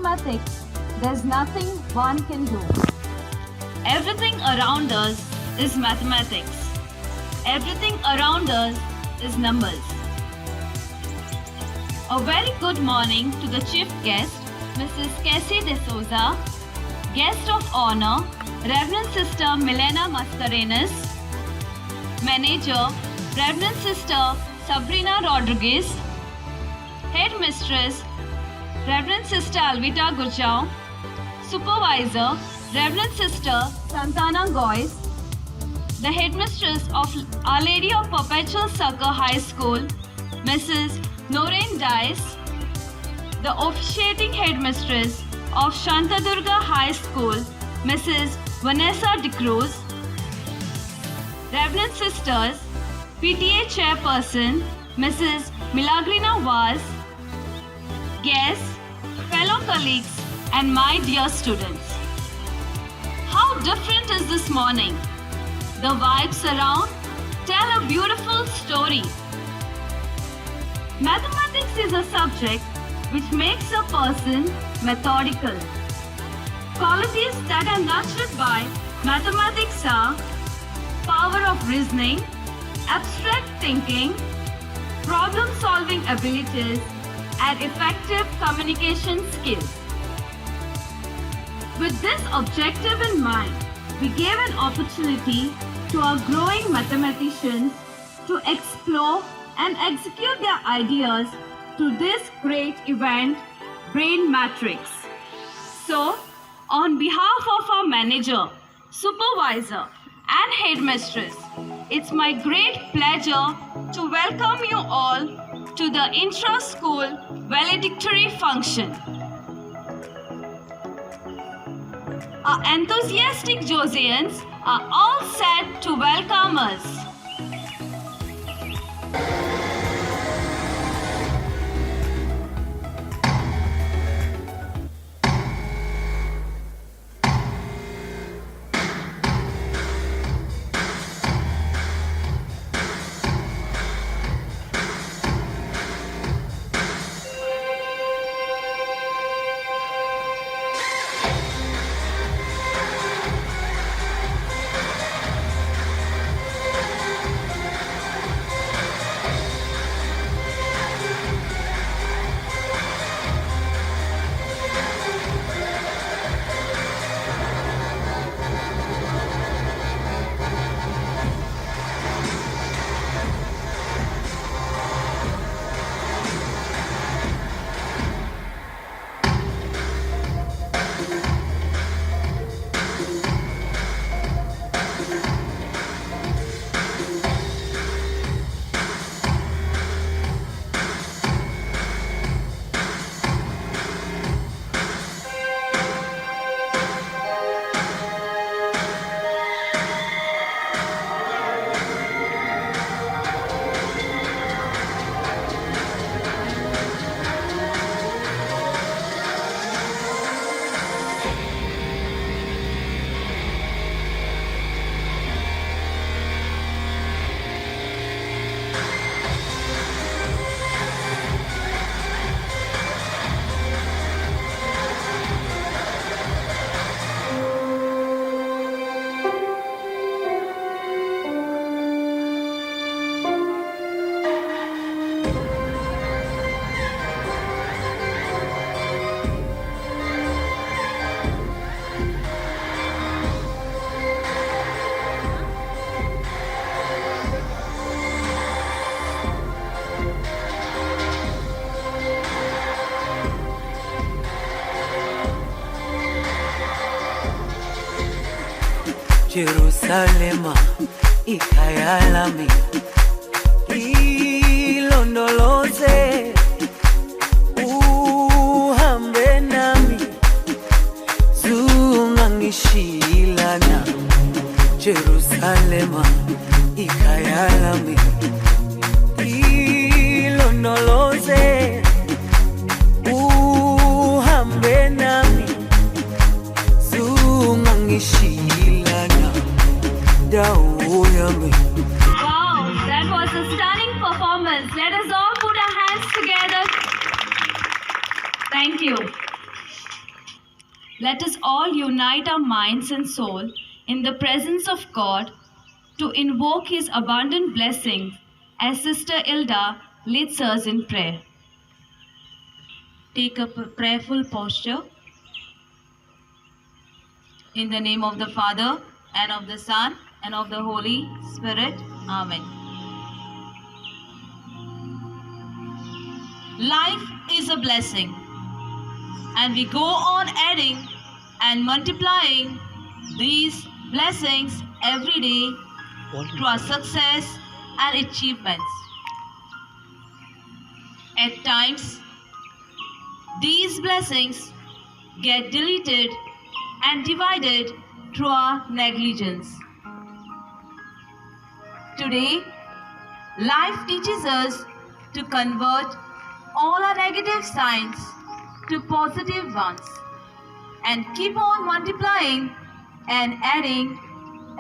mathematics, there's nothing one can do. Everything around us is mathematics. Everything around us is numbers. A very good morning to the chief guest, Mrs. Cassie D'Souza, guest of honor, Reverend Sister Milena Mascarenas, manager, Reverend Sister Sabrina Rodriguez, headmistress, Reverend Sister Alvita Gurjao, supervisor, Reverend Sister Santana Goyce, the headmistress of Our Lady of Perpetual Succor High School, Mrs. Noreen Dice, the officiating headmistress of Shantadurga High School, Mrs. Vanessa De Cruz, Reverend Sisters, PTA Chairperson, Mrs. Milagrina Vaz, guests, fellow colleagues, and my dear students. How different is this morning? The vibes around tell a beautiful story. Mathematics is a subject which makes a person methodical. Qualities that are nurtured by mathematics are power of reasoning, abstract thinking, problem-solving abilities, and effective communication skills. With this objective in mind, we gave an opportunity to our growing mathematicians to explore and execute their ideas through this great event, Brain Matrix. So, on behalf of our manager, supervisor, and headmistress, it's my great pleasure to welcome you all to the intra-school valedictory function. Our enthusiastic Josians are all set to welcome us. Jerusalema ikhaya lami ilondoloze uhambe nami zungangishilana Jerusalema ikhaya lami ilondoloze uhambe nami zungangishilana Wow, that was a stunning performance. Let us all put our hands together. Thank you. Let us all unite our minds and soul in the presence of God to invoke His abundant blessings as Sister Ilda leads us in prayer. Take a prayerful posture. In the name of the Father, and of the Son, and of the Holy Spirit. Amen. Life is a blessing, and we go on adding and multiplying these blessings every day to our success and achievements. At times, these blessings get deleted and divided through our negligence. Today, life teaches us to convert all our negative signs to positive ones and keep on multiplying and adding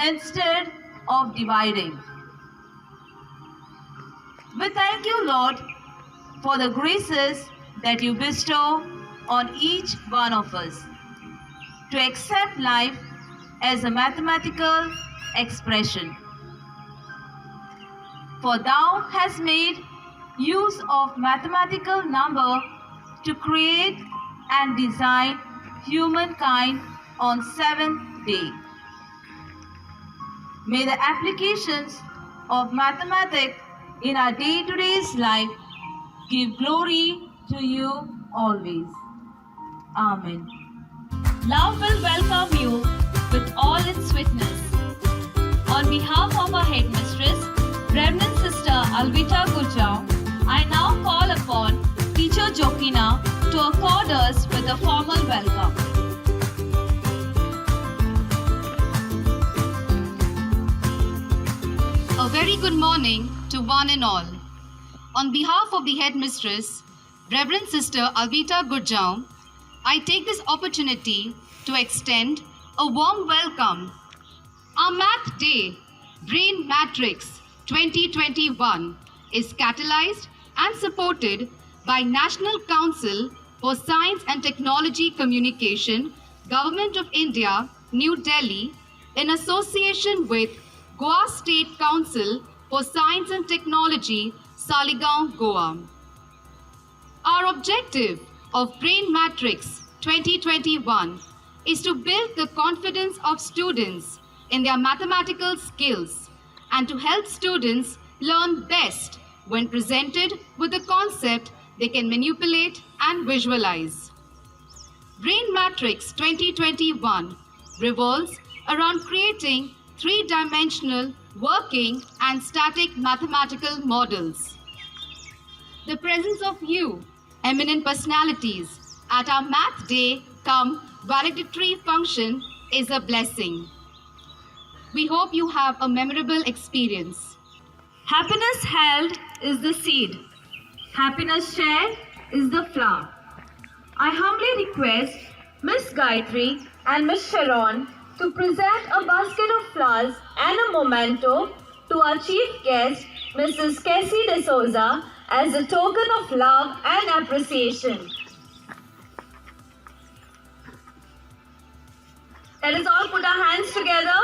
instead of dividing. We thank you, Lord, for the graces that you bestow on each one of us to accept life as a mathematical expression. For thou hast made use of mathematical number to create and design humankind on seventh day. May the applications of mathematics in our day-to-day life give glory to you always. Amen. Love will welcome you with all its sweetness. On behalf of our headmistress, Reverend Sister Alvita Gurjaon, I now call upon Teacher Jokina to accord us with a formal welcome. A very good morning to one and all. On behalf of the headmistress, Reverend Sister Alvita Gurjaon, I take this opportunity to extend a warm welcome. Our Math Day, Brain Matrix 2021, is catalyzed and supported by National Council for Science and Technology Communication, Government of India, New Delhi, in association with Goa State Council for Science and Technology, Saligaon, Goa. Our objective of Brain Matrix 2021 is to build the confidence of students in their mathematical skills and to help students learn best when presented with a concept they can manipulate and visualize. Brain Matrix 2021 revolves around creating three-dimensional working and static mathematical models. The presence of you, eminent personalities, at our Math Day cum valedictory function is a blessing. We hope you have a memorable experience. Happiness held is the seed. Happiness shared is the flower. I humbly request Miss Gayatri and Miss Sharon to present a basket of flowers and a memento to our chief guest, Mrs. Cassie D'Souza, as a token of love and appreciation. Let us all put our hands together.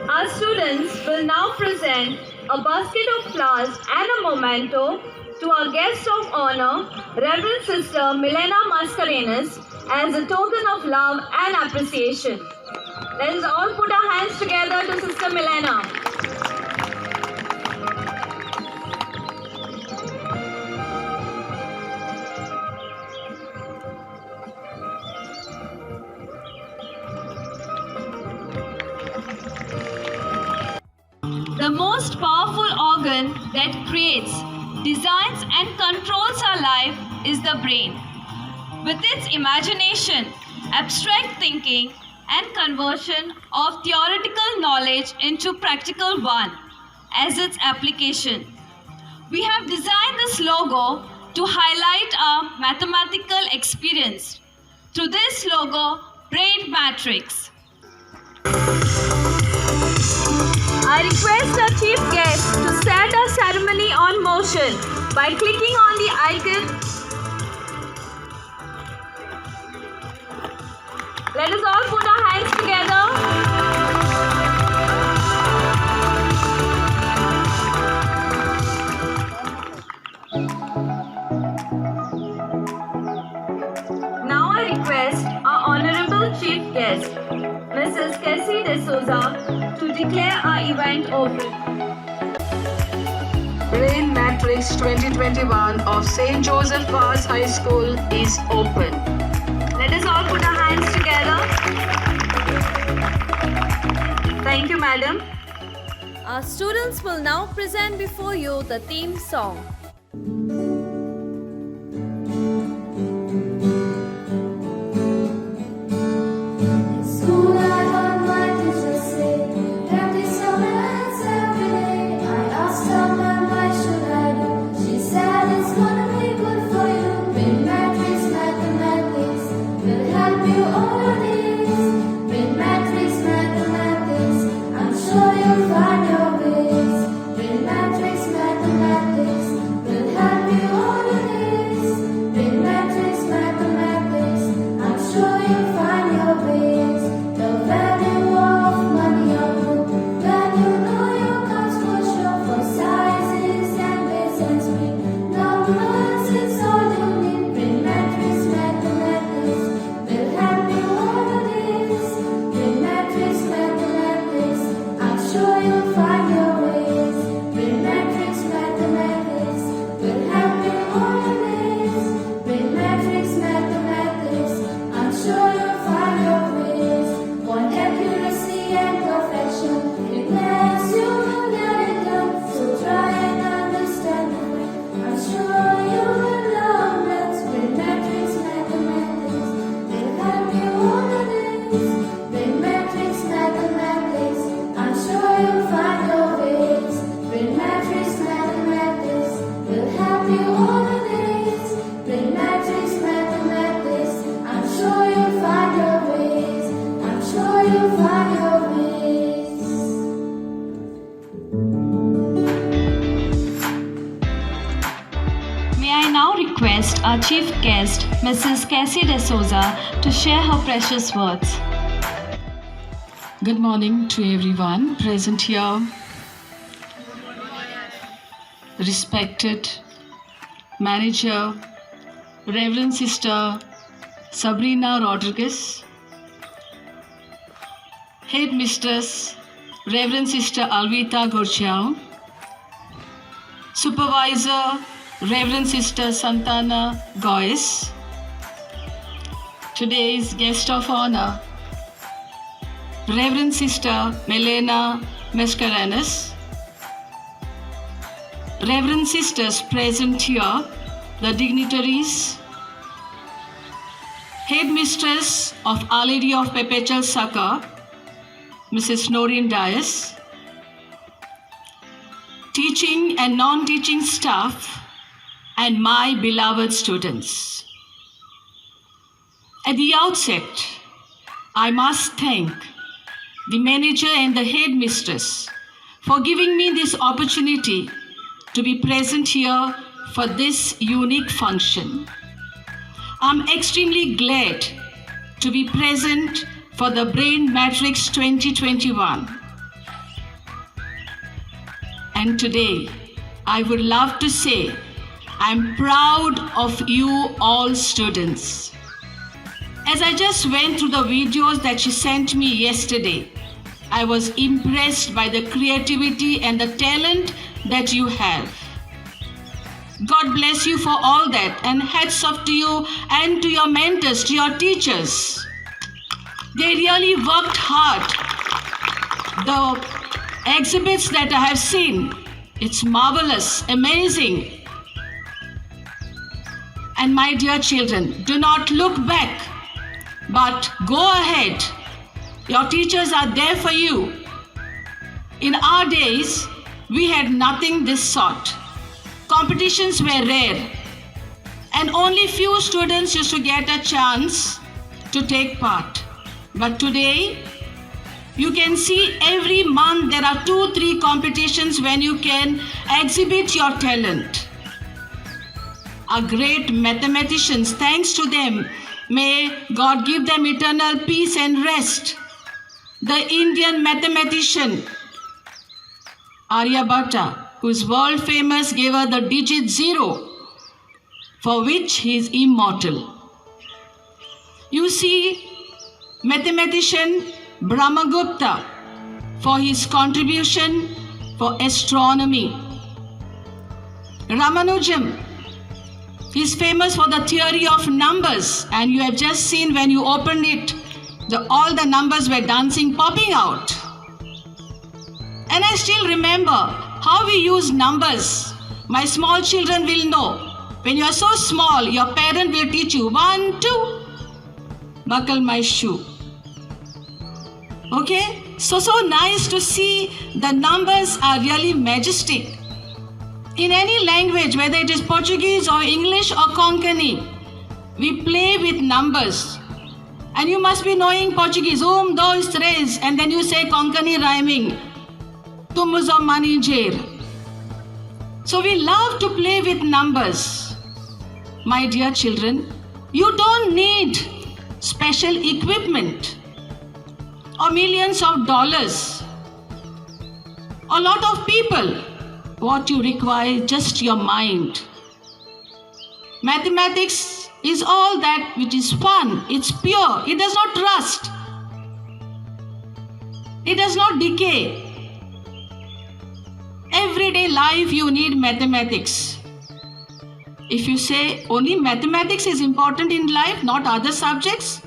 Our students will now present a basket of flowers and a memento to our guest of honor, Reverend Sister Milena Mascarenas, as a token of love and appreciation. Let us all put our hands together to Sister Milena. The most powerful organ that creates, designs and controls our life is the brain. With its imagination, abstract thinking and conversion of theoretical knowledge into practical one as its application. We have designed this logo to highlight our mathematical experience through this logo, Brain Matrix. I request our chief guest to set our ceremony on motion by clicking on the icon. Let us all put our hands together. Now I request our honorable chief guest, Mrs. Cassie D'Souza, to declare our event open. Brain Matrix 2021 of St. Joseph Vaz High School is open. Let us all put our hands together. Thank you, madam. Our students will now present before you the theme song. School, I heard my teacher say, practice your maths every day. I asked her, ma'am, why should I do? She said it's gonna be good for you. Brain matrix mathematics will help you all your days. Brain matrix mathematics, I'm sure you'll find your ways. Brain matrix mathematics will help you all your days. Brain matrix mathematics, I'm sure you'll find your ways. The value of money or good, when you know your comes for sure. For sizes and base and speed, numbers it's all you need. Brain matrix mathematics will help you all the days. Brain matrix mathematics, I'm sure you'll find your ways. Brain matrix mathematics will help you all the days. Brain matrix mathematics, I'm sure you'll find your ways. Want accuracy and perfection, requires you will get it done. So try and understand the way. I'm sure you will learn that. Brain matrix mathematics will help you all the days. Brain matrix mathematics, I'm sure you'll find your ways. Brain matrix mathematics will help you all the days. Brain matrix mathematics, I'm sure you'll find your ways. I'm sure you'll find your ways. May I now request our chief guest, Mrs. Cassie D'Souza, to share her precious words. Good morning to everyone present here. Respected Manager, Reverend Sister Sabrina Rodriguez, Headmistress, Reverend Sister Alvita Gurjao, Supervisor, Reverend Sister Santana Goyes, today's guest of honor, Reverend Sister Melena Mascarenas, Reverend Sisters present here, the dignitaries, Headmistress of Our Lady of Perpetual Succor, Mrs. Noreen Dias, teaching and non-teaching staff, and my beloved students. At the outset, I must thank the manager and the headmistress for giving me this opportunity to be present here for this unique function. I'm extremely glad to be present for the Brain Matrix 2021. And today, I would love to say, I'm proud of you all students. As I just went through the videos that she sent me yesterday, I was impressed by the creativity and the talent that you have. God bless you for all that, and hats off to you and to your mentors, to your teachers. They really worked hard. The exhibits that I have seen, it's marvelous, amazing. And my dear children, do not look back, but go ahead. Your teachers are there for you. In our days, we had nothing this sort. Competitions were rare. and only few students used to get a chance to take part. But today, you can see every month there are 2-3 competitions when you can exhibit your talent. Are great mathematicians, thanks to them. May God give them eternal peace and rest. The Indian mathematician Aryabhatta, who is world famous, gave her the digit 0, for which he is immortal. You see, mathematician Brahmagupta, for his contribution for astronomy. Ramanujam is famous for the theory of numbers, and you have just seen when you opened it, all the numbers were dancing, popping out. And I still remember how we use numbers. My small children will know. When you are so small, your parent will teach you 1, 2, buckle my shoe. Okay? So nice to see the numbers are really majestic. In any language, whether it is Portuguese or English or Konkani, we play with numbers. And you must be knowing Portuguese, 1, 2, 3, and then you say Konkani rhyming, Tumuz or Manijer. So we love to play with numbers. My dear children, you don't need special equipment or millions of dollars, a lot of people. What you require is just your mind. Mathematics is all that which is fun. It's pure. It does not rust. It does not decay. Everyday life you need mathematics. If you say only mathematics is important in life, not other subjects,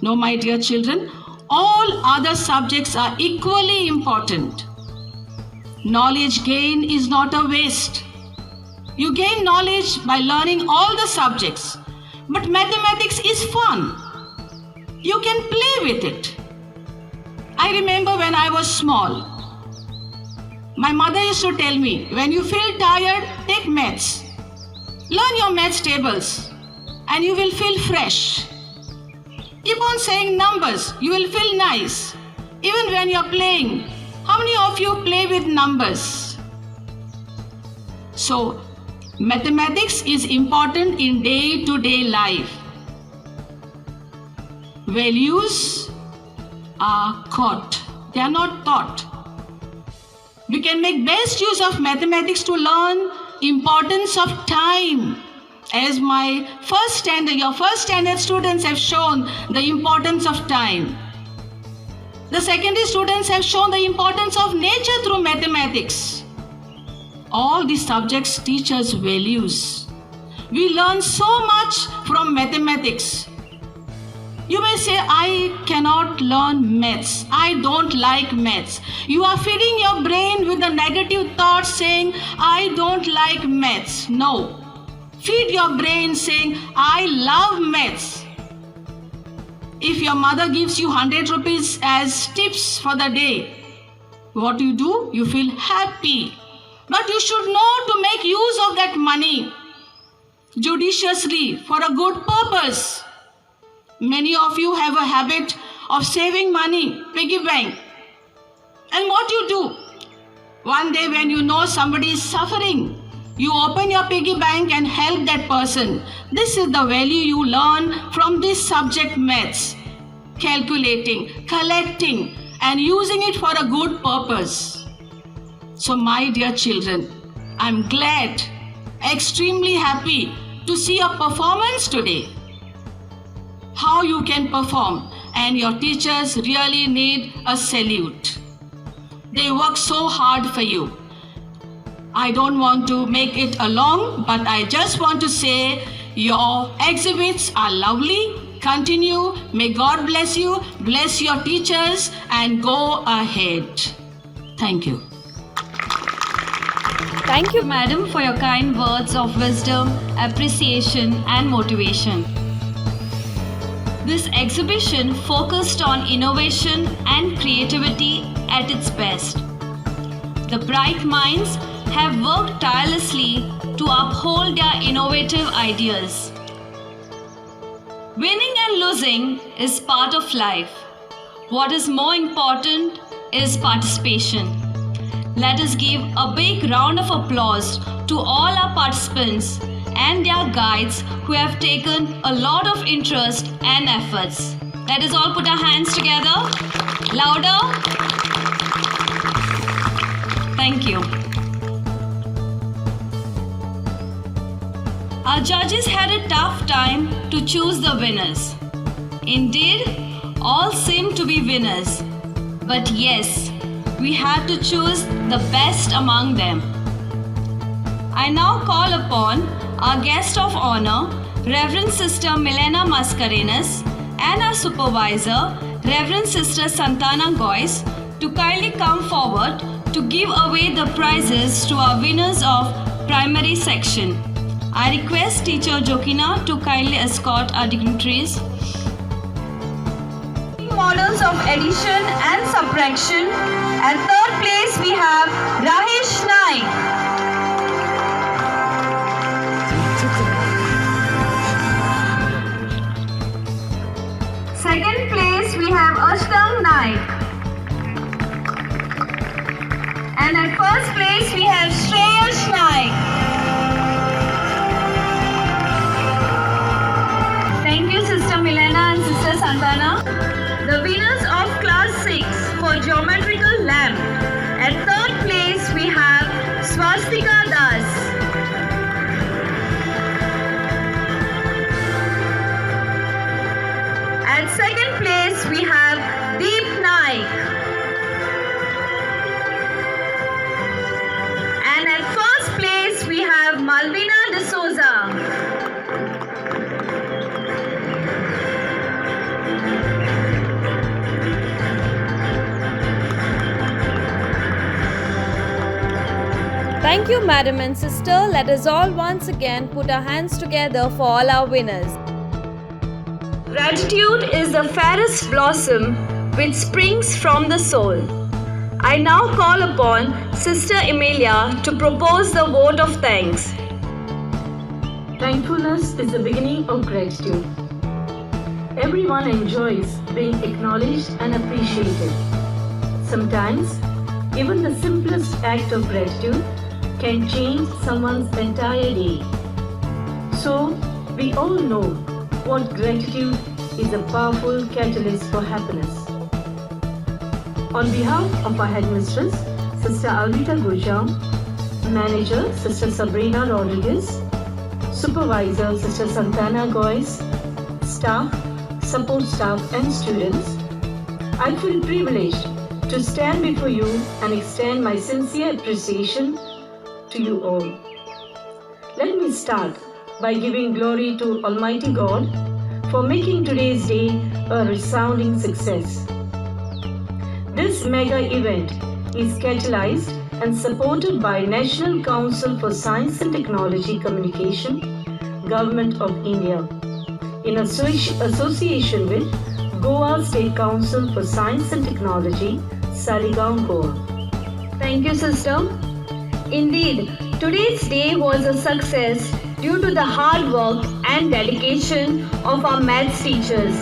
no, my dear children, all other subjects are equally important. Knowledge gain is not a waste. You gain knowledge by learning all the subjects. But mathematics is fun. You can play with it. I remember when I was small, my mother used to tell me, when you feel tired, take maths. Learn your maths tables and you will feel fresh. Keep on saying numbers, you will feel nice. Even when you're playing, how many of you play with numbers? So, mathematics is important in day-to-day life. Values are caught, they are not taught. We can make best use of mathematics to learn importance of time. As my your first standard students have shown the importance of time. The secondary students have shown the importance of nature through mathematics. All these subjects teach us values. We learn so much from mathematics. You may say, I cannot learn maths. I don't like maths. You are feeding your brain with the negative thoughts saying, I don't like maths. No. Feed your brain saying, I love maths. If your mother gives you 100 rupees as tips for the day, what do? You feel happy. But you should know to make use of that money judiciously for a good purpose. Many of you have a habit of saving money, piggy bank. And what you do? One day when you know somebody is suffering, you open your piggy bank and help that person. This is the value you learn from this subject maths. Calculating, collecting, and using it for a good purpose. So my dear children, I'm glad, extremely happy to see your performance today. How you can perform, and your teachers really need a salute. They work so hard for you. I don't want to make it a long, but I just want to say your exhibits are lovely. Continue. May God bless you, bless your teachers, and go ahead. Thank you. Thank you, madam, for your kind words of wisdom, appreciation, and motivation. This exhibition focused on innovation and creativity at its best. The bright minds have worked tirelessly to uphold their innovative ideas. Winning and losing is part of life. What is more important is participation. Let us give a big round of applause to all our participants and their guides who have taken a lot of interest and efforts. Let us all put our hands together. Louder. Thank you. Our judges had a tough time to choose the winners. Indeed, all seemed to be winners. But yes, we had to choose the best among them. I now call upon our guest of honor, Reverend Sister Milena Mascarenhas, and our supervisor, Reverend Sister Santana Goyce, to kindly come forward to give away the prizes to our winners of primary section. I request Teacher Jokina to kindly escort our dignitaries. Models of addition and subtraction. At third place we have Rahesh Naik. Second place we have Ashtang Naik. And at first place we have Shreyash Naik. Thank you, Sister Milena and Sister Santana. The winners of class 6 for geometrical lamp. At third place we have Swastika Das. At second place we have Deep Naik. And at first place we have Malvina D'Souza. Thank you, Madam and Sister. Let us all once again put our hands together for all our winners. Gratitude is the fairest blossom which springs from the soul. I now call upon Sister Emilia to propose the vote of thanks. Thankfulness is the beginning of gratitude. Everyone enjoys being acknowledged and appreciated. Sometimes, even the simplest act of gratitude can change someone's entire day. So, we all know what gratitude is a powerful catalyst for happiness. On behalf of our headmistress, Sister Alvita Gurjaum, Manager, Sister Sabrina Rodriguez, Supervisor, Sister Santana Goyce, staff, support staff and students, I feel privileged to stand before you and extend my sincere appreciation to you all. Let me start by giving glory to Almighty God for making today's day a resounding success. This mega event is catalyzed and supported by National Council for Science and Technology Communication, Government of India, in association with Goa State Council for Science and Technology, Saligaon, Goa. Thank you, Sister. Indeed, today's day was a success due to the hard work and dedication of our maths teachers,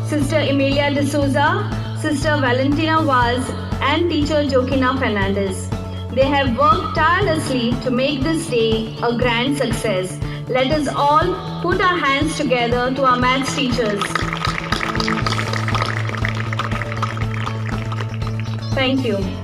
Sister Emilia D'Souza, Sister Valentina Vaz, and Teacher Jokina Fernandez. They have worked tirelessly to make this day a grand success. Let us all put our hands together to our maths teachers. Thank you.